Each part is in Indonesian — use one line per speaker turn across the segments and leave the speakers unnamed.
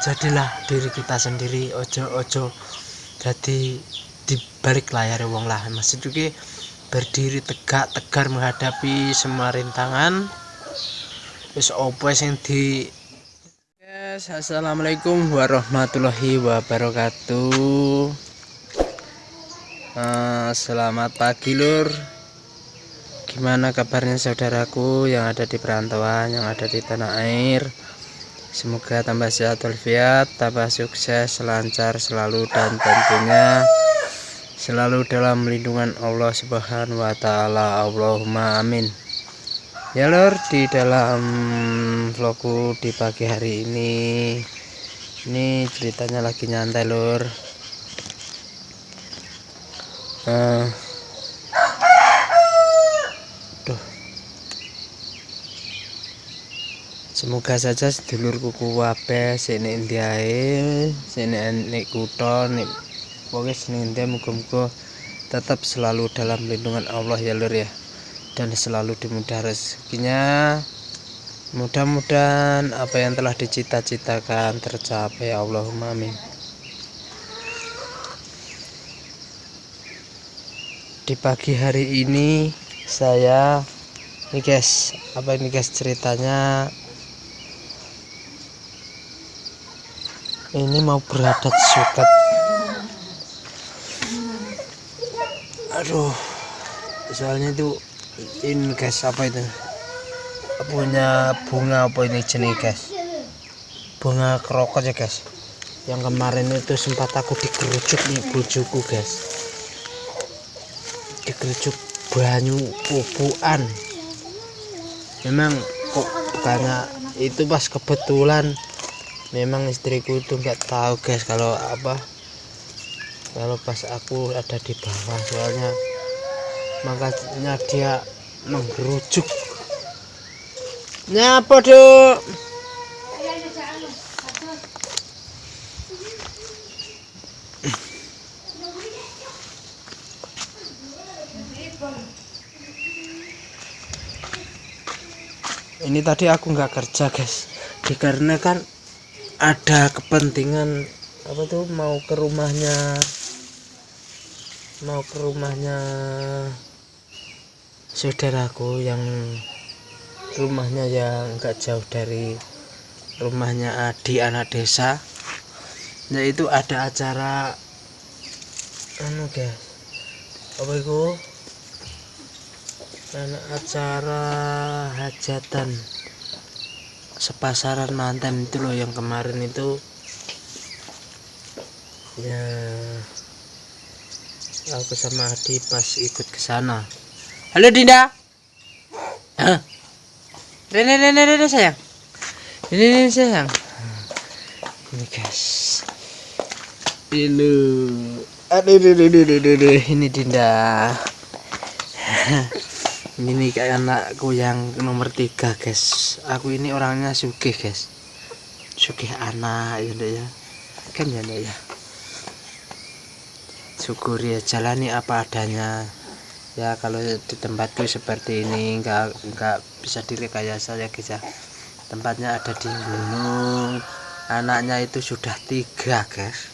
jadilah diri kita sendiri, ojo jadi di balik layar wong lah. Maksud iki berdiri tegak tegar menghadapi semua rintangan. Wis opo sing di Yes, assalamualaikum warahmatullahi wabarakatuh. Selamat pagi lur. Gimana kabarnya saudaraku yang ada di perantauan, yang ada di tanah air? Semoga tambah sehat walafiat, tambah sukses, lancar selalu, dan tentunya selalu dalam lindungan Allah Subhanahu wa taala. Allahumma amin. Ya lur, di dalam vlogku di pagi hari ini ceritanya lagi nyantai lur. Semoga saja sedulurku kuwabe sini indiae, sini nek kutha nek pokoke sini india muga-muga tetap selalu dalam lindungan Allah ya lur ya, dan selalu dimudah rezekinya. Mudah-mudahan apa yang telah dicita-citakan tercapai. Allahumma amin. Di pagi hari ini saya nih guys, apa ini guys ceritanya, ini mau beradat suket. Aduh, soalnya itu ini guys, apa itu punya bunga apa ini jenis guys, bunga krokot ya guys, yang kemarin itu sempat aku digerujuk nih bojoku guys, digerujuk banyu pupuan. Memang kok banyak itu pas kebetulan memang istriku itu nggak tahu guys kalau pas aku ada di bawah, soalnya makanya dia menggerujuk. Nyapa dok? Ini tadi aku nggak kerja guys, dikarenakan ada kepentingan apa tuh, mau ke rumahnya saudaraku yang rumahnya yang nggak jauh dari rumahnya Adi anak desa. Nah itu ada acara guys, apa itu, acara hajatan sepasaran mantan itu loh, yang kemarin itu ya aku sama Adi pas ikut ke sana. Halo Dinda. Rene sayang. Ini sayang. Ini guys. Aduh, ini Dinda. Ini kayak anakku yang nomor 3 guys. Aku ini orangnya sugih guys, sugih anak ya kan ya. Syukuri ya, jalani apa adanya ya. Kalau di tempatku seperti ini nggak bisa direkayasa ya guys ya. Tempatnya ada di gunung, anaknya itu sudah 3 guys,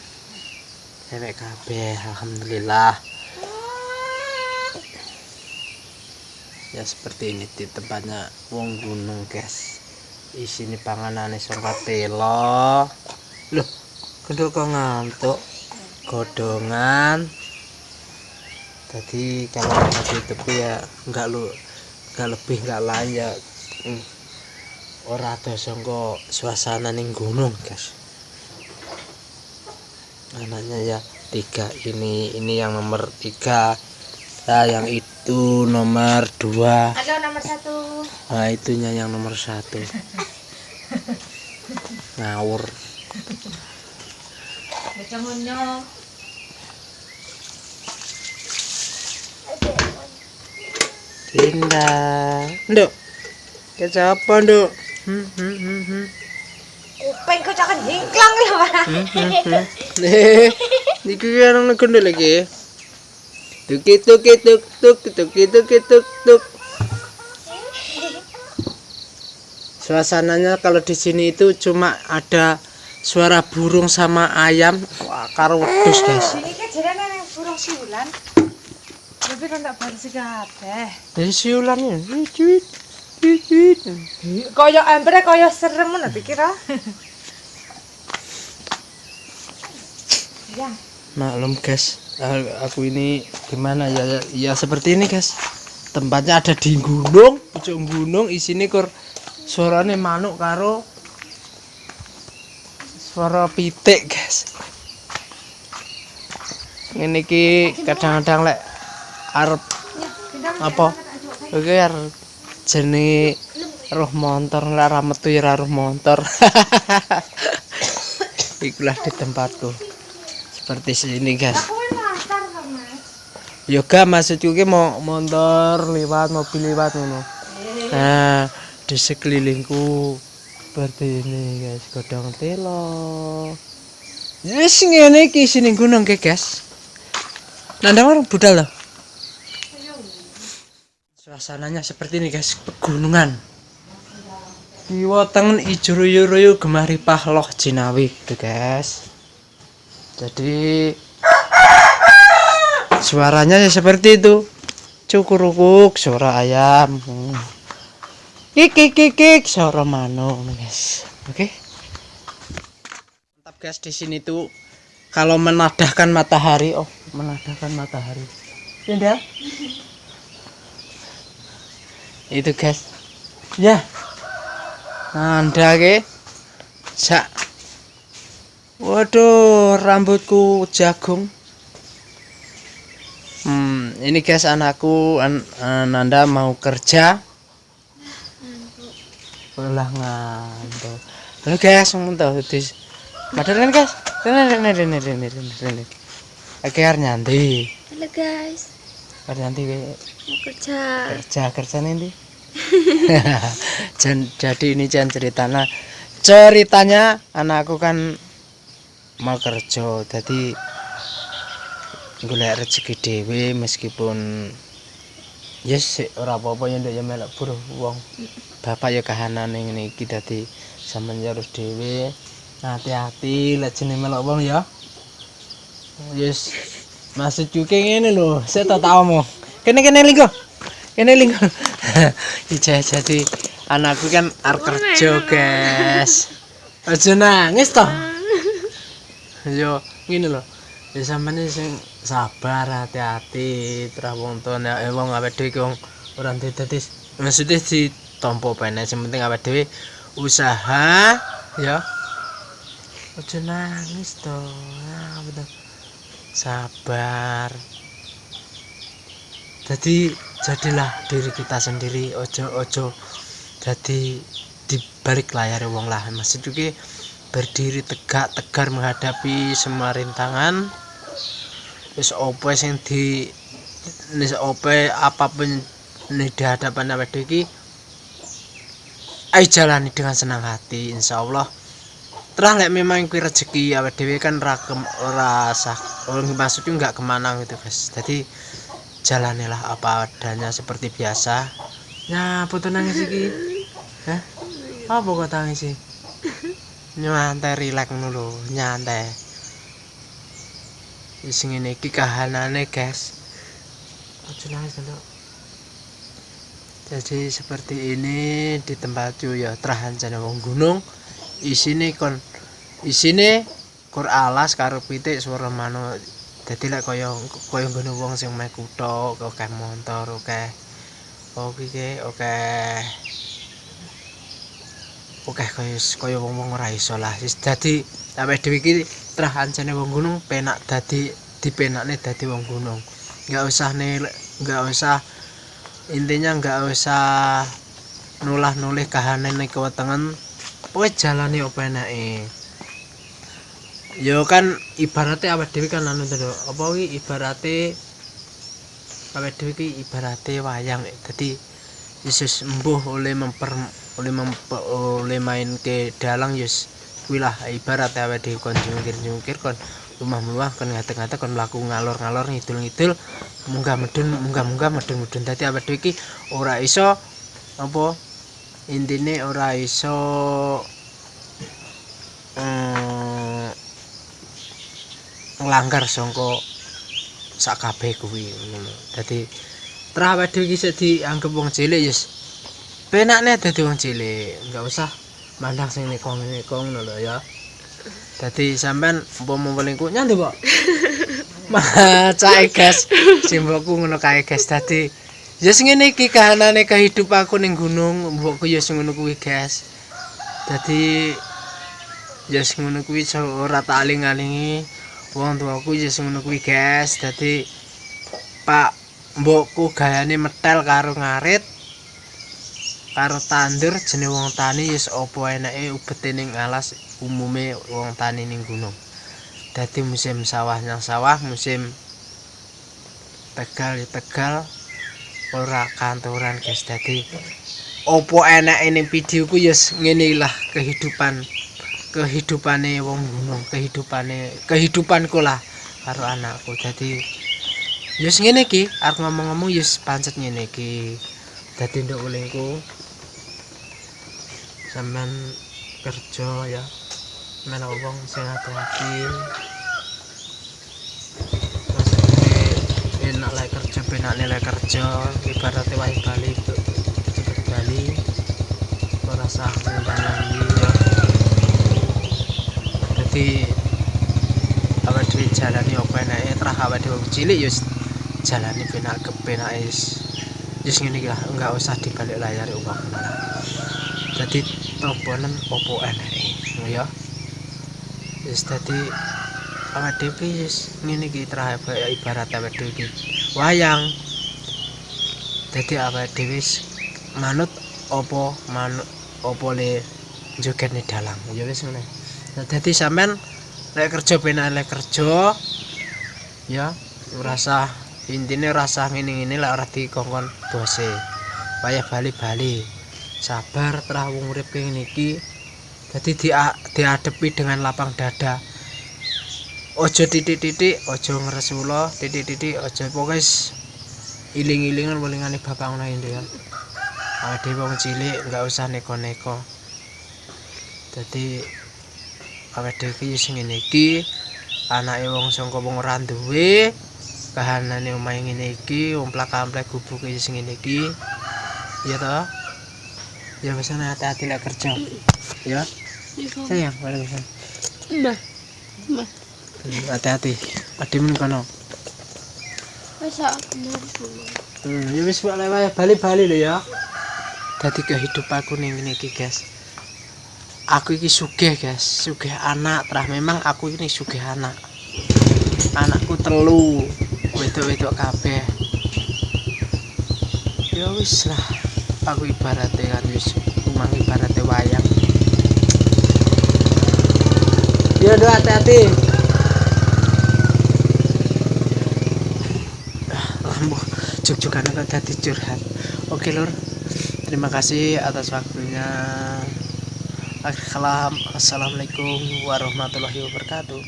cewek kabeh, alhamdulillah. Ya seperti ini di tempatnya wong gunung guys. Isini panganane sangka telo. Loh, kenduk kok ngantuk godongan. Tadi kalau di tepi ya enggak lebih enggak layak. Ora ada sangka suasana ning gunung guys. Anaknya ya 3 ini yang nomor 3. Nah, yang itu nomor 2.
Ada nomor 1.
Nah, itunya yang nomor 1. Ngawur.
Becangonyo.
Dinda. Nduk. Kecap apa, Nduk?
Kuping kok cakan hingklang ya, Pak.
Iki kan gendel lagi. Tuk. Suasananya kalau di sini itu cuma ada suara burung sama ayam karo wedhus guys.
Ini kan jarane nang burung siulan. Tapi kan tak baru sih kabeh.
Dari siulan ya. Cuit.
Kaya ambere kaya serem ngono pikir ah. Ya.
Maklum guys, aku ini gimana ya? Ya seperti ini guys. Tempatnya ada di gunung, pucuk gunung, isine kur suarane manuk karo suara pitik guys. Ini ki kadang-kadang lek arep apa? Oke arep jenenge roh montor lek ra metu ya roh montor. Ikulah di tempatku. Seperti sini guys. Yoga maksudku ki mau motor lewat, mobil lewat ngono. Nah, di sekelilingku seperti ini guys, godong telo. Yes, ngene iki sini gunung guys. Nandang orang budal loh. Suasananya seperti ini guys, pegunungan. Kiwa tengen ijo royo-royo gemari pahloh Jinawi tuh guys. Jadi suaranya ya seperti itu. Cukurukuk suara ayam. Kik suara manuk guys. Oke. Mantap guys di sini tuh kalau menadahkan matahari, menadahkan matahari. Indah. Itu guys. Ya. Anda ke? Waduh, rambutku jagung. Ini guys anakku Nanda mau kerja. Ulah ngantuk. Halo guys, muntah di. Padahal guys. Rene. Akhir nyanti.
Halo guys.
Nyanti
Mau
kerja nanti. Jadi ini ceritanya anakku kan mau kerja, jadi golek rezeki dhewe meskipun yes ora apa-apa ya ndek ya melok buruh wong. Bapak ya kahanane ngene iki dadi sampeyan harus dhewe hati-hati lek jenenge melok wong ya. Yes. Maksud juga ngene lho, saya tak tahu mau. Kene linggo. Jadi anakku kan arep kerja, guys. Aja nangis toh. Yo ngene lho. Ya sampeyan sing sabar, hati-hati, terus wong tuane wong awake dhewe ki wong ora dadi maksudnya ditampa pene, sing penting awake dhewe usaha ya. Aja nangis toh. Nah, betul. Sabar. Jadi jadilah diri kita sendiri, ojo jadi di balik layar wong lah. Maksud juga berdiri tegak tegar menghadapi semua rintangan. Wis opo sing apapun di hadapan awake dhewe iki ayo jalani dengan senang hati, insyaallah. Terus lek memang kuwi rezeki awake dhewe kan ora sah. Maksudnya enggak kemana gitu guys. Jadi jalanilah apa adanya seperti biasa. Ya, foto nangis iki. Hah? Apa kok tangis sih? Nyantai rileks ngono lho, nyantai. Wis ngene iki kahanane, guys. Aja nangis lho. Jadi seperti ini di tempatku ya trahancane wong gunung. Isine kur alas karo pitik suara manuk. Dadi lek kaya ngono wong sing meh kutho, oke motor, oke kaya wong-wong ora iso lah. Dadi awake dhewe iki trahancane wong gunung penak dadi dipenakne dadi wong gunung. Enggak usah intinya enggak usah nulah-nulih kahanane kewetengen. Pokoke jalani opo enake. Yo kan ibaratnya awake dhewe kan anu to, apa iki ibarate awake dhewe iki ibarate wayang. Dadi Yesus embuh oleh main ke dalang yus kuwi lah ibarat awake dhewe kon jungkir kon lumah-lumah kon ngate-ngate kon mlaku ngalor-ngalor ngidul-ngidul munggah medun. Dadi awake dhewe iki ora iso apa intine ora iso nglanggar saka sak kabeh kuwi ngono. Dadi terus awake dhewe iki dianggep wong cilik ya penakne dadi wong cilik, enggak usah mandang sing nekong-nekong ngono lho ya. Dadi sampean umpama welingku nyande, Pak. Macake guys, simbokku ngono kae guys. Dadi ya sing ngene iki kahanane kehidupanku ning gunung, mbokku ya sing ngono kuwi guys. Dadi ya sing ngono kuwi ora tak aling-alingi. Wong tuaku ya sing ngono kuwi guys. Dadi Pak mbokku gayane metel karo ngarit karo tandur jenenge wong tani wis apa enake ubete ning alas umume wong tani ning gunung. Dadi musim sawah nang sawah, musim tegal ya tegal, ora kantoran guys. Dadi apa enake ning videoku ya ngene lah kehidupane wong gunung, kehidupanku lah karo anakku. Dadi ya ngene iki arep ngomong-ngomong ya pancet ngene iki. Dadi nduk ulingku sampean kerja ya men wong sing hati-hati enak lek kerja penak nilai kerja ibaratnya wae bali cepet bali ora sah ngundang lagi ya. Dadi awake dhewe jalani apa enake terah awake dhewe cilik ya jalani penak wis ngene iki lah, enggak usah dibalik layar uang lah. Dadi toponen opo enake ya. Wis dadi awake dhewe wis ngene iki ibarat awake dhewe iki wayang. Dadi awake dhewe manut opo le jogetne dalang ya wis ngene. Dadi sampean lek kerja penak lek kerja ya rasa intine rasa ngene-ngene lek ora dikongkon bose. Wayah bali-bali. Sabar terah wong urip kene iki. Dadi diadepi dengan lapang dada. Ojo titik-titik, ojo ngresula, titik-titik, ojo pokoke iling-ilingan welingane bapak ngono ya. Awake dhewe wong cilik enggak usah neko-neko. Dadi awake dhewe iki sing ngene iki, anake wong sangka wong ora duwe, kahanane omahe ngene iki, wong plak-amplek gubuke sing ngene iki. Ya toh? Ya wis hati-hati lek kerja. Ya. Sayang, waalaikumsalam.
Mbah.
Hati-hati. Adimen kono.
Wis bener.
Ya wis wae bali-bali lho ya. Dadi kehidupanku ning ngene iki, guys. Aku iki sugih, guys. Sugih anak, terah memang aku ini sugih anak. Anakku 3, wedok-wedok kabeh. Ya wis lah. Aku ibaratnya kan wis umang ibaratnya wayang. Ya udah hati-hati. Lambuh juk-jukan kok dadi curhat. Oke lur. Terima kasih atas waktunya. Assalamualaikum warahmatullahi wabarakatuh.